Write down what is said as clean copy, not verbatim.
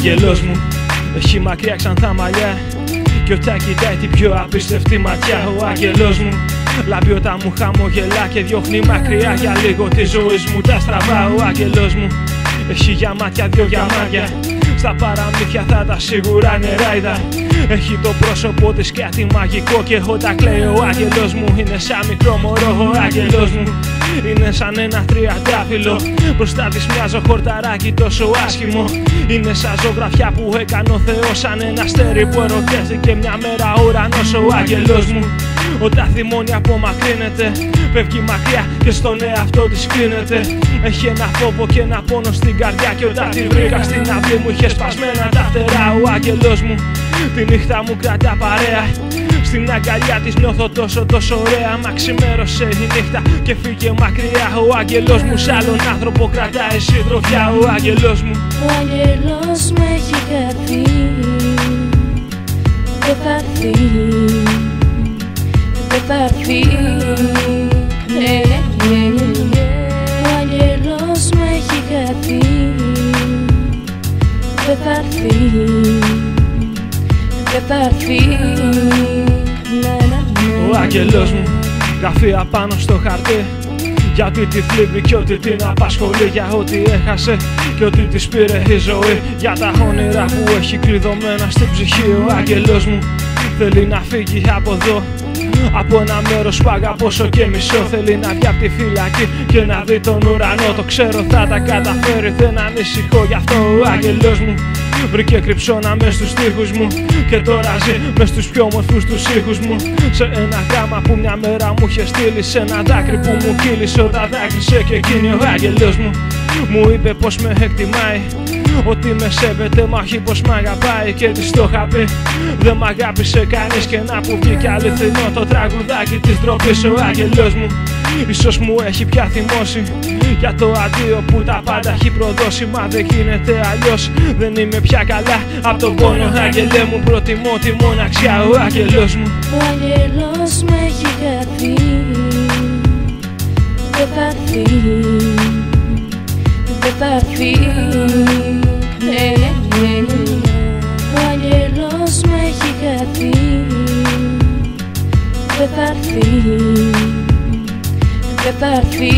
άγγελος μου. Έχει μακριά ξανθά μαλλιά κι όταν κοιτάει την πιο απίστευτη ματιά. Ο άγγελος μου λάμπει όταν μου χαμογελά και διώχνει μακριά για λίγο τη ζωή μου τα στραβά. Ο άγγελος μου έχει για μάτια δυο διαμάρια, στα παραμύθια θα τα σίγουρα νεράιδα. Έχει το πρόσωπο της κάτι μαγικό και όταν κλαίει ο άγγελος μου είναι σαν μικρό μωρό. Ο άγγελος μου είναι σαν ένα τριαντάφυλλο, μπροστά της μοιάζω χορταράκι τόσο άσχημο. Είναι σαν ζωγραφιά που έκανε ο Θεός, σαν ένα αστέρι που ερωτεύτηκε μια μέρα ο ουρανός. Ο άγγελος μου όταν θυμώνει απομακρύνεται, φεύγει μακριά και στον εαυτό της κλείνεται. Έχει ένα φόβο και ένα πόνο στην καρδιά και όταν τη βρήκα στην αυλή μου είχε σπασμένα τα φτερά. Ο άγγελος μου τη νύχτα μου κρατά παρέα, στην αγκαλιά της νιώθω τόσο ωραία. Μα ξημέρωσε η νύχτα και φύγε μακριά. Ο άγγελος μου σ' άλλον άνθρωπο κρατάει συντροφιά. Ο άγγελος μου, ο άγγελος μου έχει χαθεί, δεν θα έρθει, δεν θα έρθει. Ο άγγελος μου έχει χαθεί, δεν θα έρθει, δεν θα έρθει. Ο άγγελος μου γράφει απάνω στο χαρτί γιατί τη θλίβει και ότι την απασχολεί, για ό,τι έχασε και ότι της πήρε η ζωή, για τα όνειρα που έχει κλειδωμένα στην ψυχή. Ο άγγελος μου θέλει να φύγει από εδώ, από ένα μέρος που αγαπώ και μισώ. Θέλει να βγει απ' τη φυλακή και να δει τον ουρανό. Το ξέρω θα τα καταφέρει, δεν ανησυχώ γι' αυτό. Ο άγγελος μου βρήκε κρυψώνα μες στους στίχους μου και τώρα ζει μες στους πιο όμορφους τους ήχους μου. Σε ένα γράμμα που μια μέρα μου είχε στείλει, σε ένα δάκρυ που μου κύλησε όταν δάκρυσε και εκείνη. Ο άγγελος μου μου είπε πως με εκτιμάει, ότι με σέβεται μα όχι πως μ' αγαπάει. Και της το είχα πει δεν μ' αγάπησε κανείς, και να που βγήκε αληθινό το τραγουδάκι της ντροπής. Ο άγγελος μου ίσως μου έχει πια θυμώσει για το αντίο που τα πάντα έχει προδώσει. Μα δεν γίνεται αλλιώς, δεν είμαι πια καλά απ' τον πόνο. Άγγελέ μου προτιμώ τη μοναξιά. Ο άγγελος μου, ο άγγελος μου έχει χαθεί, δεν θα έρθει, δεν θα έρθει. Ο άγγελος μου έχει χαθεί, δεν θα έρθει, δεν θα έρθει.